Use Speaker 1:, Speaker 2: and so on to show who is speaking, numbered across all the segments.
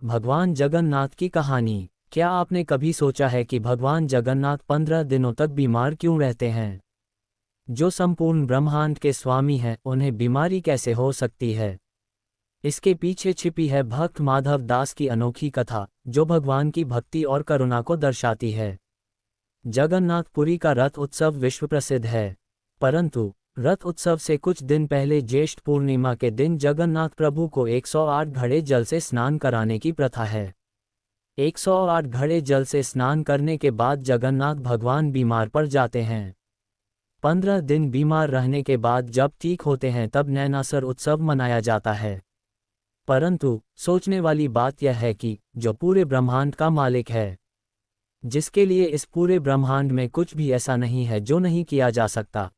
Speaker 1: भगवान जगन्नाथ की कहानी। क्या आपने कभी सोचा है कि भगवान जगन्नाथ 15 दिनों तक बीमार क्यों रहते हैं? जो संपूर्ण ब्रह्मांड के स्वामी हैं, उन्हें बीमारी कैसे हो सकती है? इसके पीछे छिपी है भक्त माधव दास की अनोखी कथा, जो भगवान की भक्ति और करुणा को दर्शाती है। जगन्नाथपुरी का रथ उत्सव विश्व प्रसिद्ध है, परंतु रथ उत्सव से कुछ दिन पहले ज्येष्ठ पूर्णिमा के दिन जगन्नाथ प्रभु को 108 घड़े जल से स्नान कराने की प्रथा है। 108 घड़े जल से स्नान करने के बाद जगन्नाथ भगवान बीमार पड़ जाते हैं। 15 दिन बीमार रहने के बाद जब ठीक होते हैं तब नैनासर उत्सव मनाया जाता है। परंतु सोचने वाली बात यह है कि जो पूरे ब्रह्मांड का मालिक है, जिसके लिए इस पूरे ब्रह्मांड में कुछ भी ऐसा नहीं है जो नहीं किया जा सकता,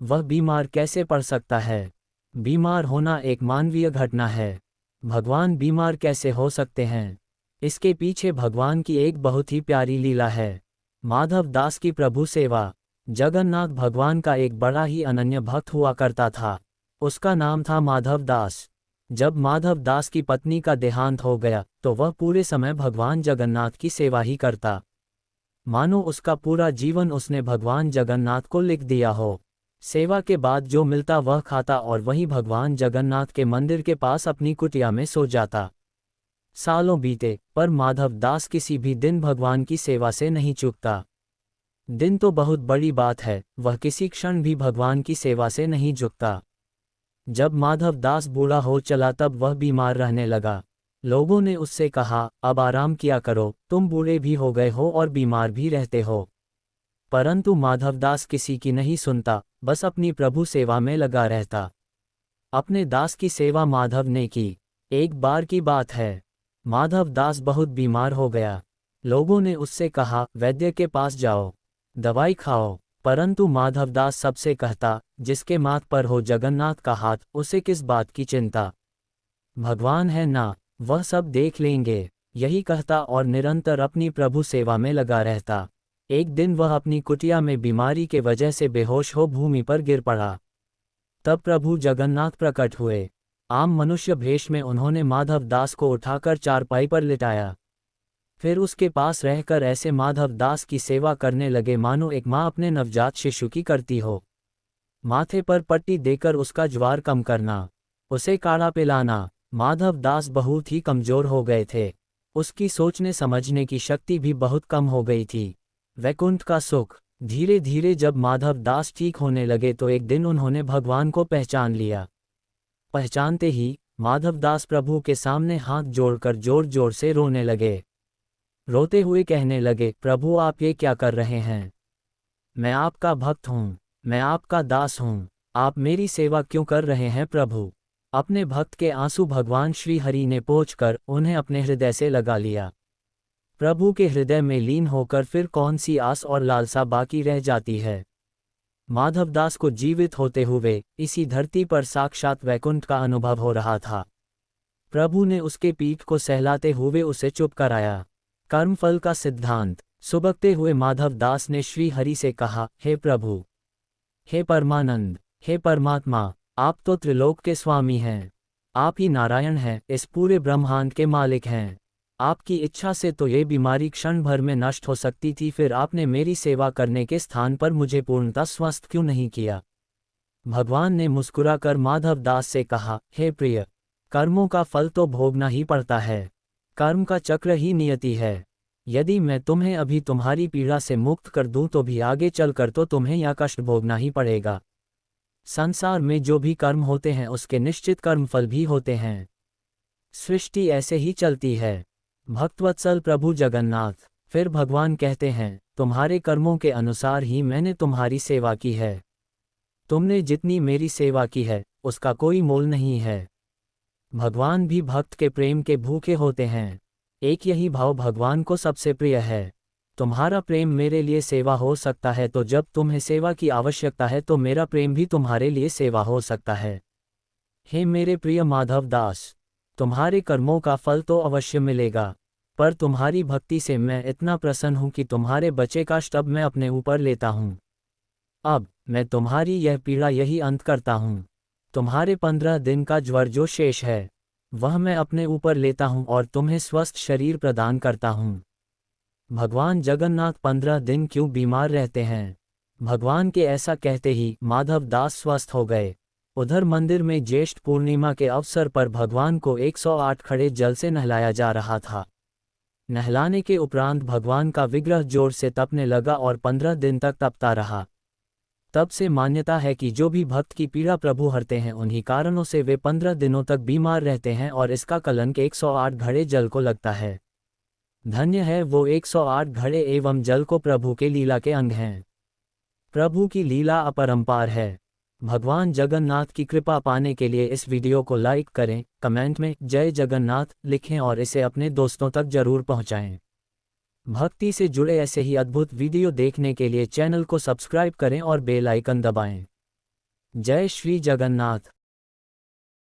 Speaker 1: वह बीमार कैसे पड़ सकता है? बीमार होना एक मानवीय घटना है। भगवान बीमार कैसे हो सकते हैं? इसके पीछे भगवान की एक बहुत ही प्यारी लीला है, माधव दास की प्रभु सेवा। जगन्नाथ भगवान का एक बड़ा ही अनन्य भक्त हुआ करता था। उसका नाम था माधव दास। जब माधव दास की पत्नी का देहांत हो गया तो वह पूरे समय भगवान जगन्नाथ की सेवा ही करता, मानो उसका पूरा जीवन उसने भगवान जगन्नाथ को लिख दिया हो। सेवा के बाद जो मिलता वह खाता और वहीं भगवान जगन्नाथ के मंदिर के पास अपनी कुटिया में सो जाता। सालों बीते, पर माधव दास किसी भी दिन भगवान की सेवा से नहीं चूकता। दिन तो बहुत बड़ी बात है, वह किसी क्षण भी भगवान की सेवा से नहीं झुकता। जब माधव दास बूढ़ा हो चला तब वह बीमार रहने लगा। लोगों ने उससे कहा, अब आराम किया करो, तुम बूढ़े भी हो गए हो और बीमार भी रहते हो। परंतु माधवदास किसी की नहीं सुनता, बस अपनी प्रभु सेवा में लगा रहता। अपने दास की सेवा माधव ने की। एक बार की बात है, माधव दास बहुत बीमार हो गया। लोगों ने उससे कहा, वैद्य के पास जाओ, दवाई खाओ। परंतु माधवदास सबसे कहता, जिसके माथ पर हो जगन्नाथ का हाथ, उसे किस बात की चिंता? भगवान है ना, वह सब देख लेंगे। यही कहता और निरंतर अपनी प्रभु सेवा में लगा रहता। एक दिन वह अपनी कुटिया में बीमारी के वजह से बेहोश हो भूमि पर गिर पड़ा। तब प्रभु जगन्नाथ प्रकट हुए। आम मनुष्य भेष में उन्होंने माधव दास को उठाकर चारपाई पर लिटाया। फिर उसके पास रहकर ऐसे माधव दास की सेवा करने लगे मानो एक माँ अपने नवजात शिशु की करती हो। माथे पर पट्टी देकर उसका ज्वार कम करना, उसे काढ़ा पिलाना। माधव दास बहुत ही कमजोर हो गए थे। उसकी सोचने समझने की शक्ति भी बहुत कम हो गई थी। वैकुंठ का सुख। धीरे धीरे जब माधव दास ठीक होने लगे तो एक दिन उन्होंने भगवान को पहचान लिया। पहचानते ही माधव दास प्रभु के सामने हाथ जोड़कर जोर जोर से रोने लगे। रोते हुए कहने लगे, प्रभु आप ये क्या कर रहे हैं? मैं आपका भक्त हूँ, मैं आपका दास हूँ, आप मेरी सेवा क्यों कर रहे हैं प्रभु? अपने भक्त के आंसू भगवान श्री हरि ने पोंछकर उन्हें अपने हृदय से लगा लिया। प्रभु के हृदय में लीन होकर फिर कौन सी आस और लालसा बाकी रह जाती है? माधवदास को जीवित होते हुए इसी धरती पर साक्षात वैकुंठ का अनुभव हो रहा था। प्रभु ने उसके पीठ को सहलाते हुए उसे चुप कराया। कर्मफल का सिद्धांत। सुबकते हुए माधवदास ने श्री हरि से कहा, हे प्रभु, हे परमानंद, हे परमात्मा, आप तो त्रिलोक के स्वामी हैं। आप ही नारायण हैं, इस पूरे ब्रह्मांड के मालिक हैं। आपकी इच्छा से तो ये बीमारी क्षण भर में नष्ट हो सकती थी, फिर आपने मेरी सेवा करने के स्थान पर मुझे पूर्णतः स्वस्थ क्यों नहीं किया? भगवान ने मुस्कुराकर माधवदास से कहा, हे प्रिय, कर्मों का फल तो भोगना ही पड़ता है। कर्म का चक्र ही नियति है। यदि मैं तुम्हें अभी तुम्हारी पीड़ा से मुक्त कर दूं तो भी आगे चलकर तो तुम्हें यह कष्ट भोगना ही पड़ेगा। संसार में जो भी कर्म होते हैं उसके निश्चित कर्मफल भी होते हैं। सृष्टि ऐसे ही चलती है। भक्तवत्सल प्रभु जगन्नाथ। फिर भगवान कहते हैं, तुम्हारे कर्मों के अनुसार ही मैंने तुम्हारी सेवा की है। तुमने जितनी मेरी सेवा की है उसका कोई मोल नहीं है। भगवान भी भक्त के प्रेम के भूखे होते हैं। एक यही भाव भगवान को सबसे प्रिय है। तुम्हारा प्रेम मेरे लिए सेवा हो सकता है, तो जब तुम्हें सेवा की आवश्यकता है तो मेरा प्रेम भी तुम्हारे लिए सेवा हो सकता है। हे मेरे प्रिय माधव दास, तुम्हारे कर्मों का फल तो अवश्य मिलेगा, पर तुम्हारी भक्ति से मैं इतना प्रसन्न हूं कि तुम्हारे बचे का कष्ट अब मैं अपने ऊपर लेता हूं। अब मैं तुम्हारी यह पीड़ा यही अंत करता हूं। तुम्हारे 15 दिन का ज्वर जो शेष है, वह मैं अपने ऊपर लेता हूँ और तुम्हें स्वस्थ शरीर प्रदान करता हूँ। भगवान जगन्नाथ 15 दिन क्यों बीमार रहते हैं? भगवान के ऐसा कहते ही माधव दास स्वस्थ हो गए। उधर मंदिर में ज्येष्ठ पूर्णिमा के अवसर पर भगवान को 108 खड़े जल से नहलाया जा रहा था। नहलाने के उपरांत भगवान का विग्रह जोर से तपने लगा और 15 दिन तक तपता रहा। तब से मान्यता है कि जो भी भक्त की पीड़ा प्रभु हरते हैं, उन्हीं कारणों से वे 15 दिनों तक बीमार रहते हैं और इसका कलंक 108 घड़े जल को लगता है। धन्य है वो 108 घड़े एवं जल को प्रभु के लीला के अंग हैं। प्रभु की लीला अपरंपार है। भगवान जगन्नाथ की कृपा पाने के लिए इस वीडियो को लाइक करें, कमेंट में जय जगन्नाथ लिखें और इसे अपने दोस्तों तक जरूर पहुंचाएं। भक्ति से जुड़े ऐसे ही अद्भुत वीडियो देखने के लिए चैनल को सब्सक्राइब करें और बेल आइकन दबाएं। जय श्री जगन्नाथ।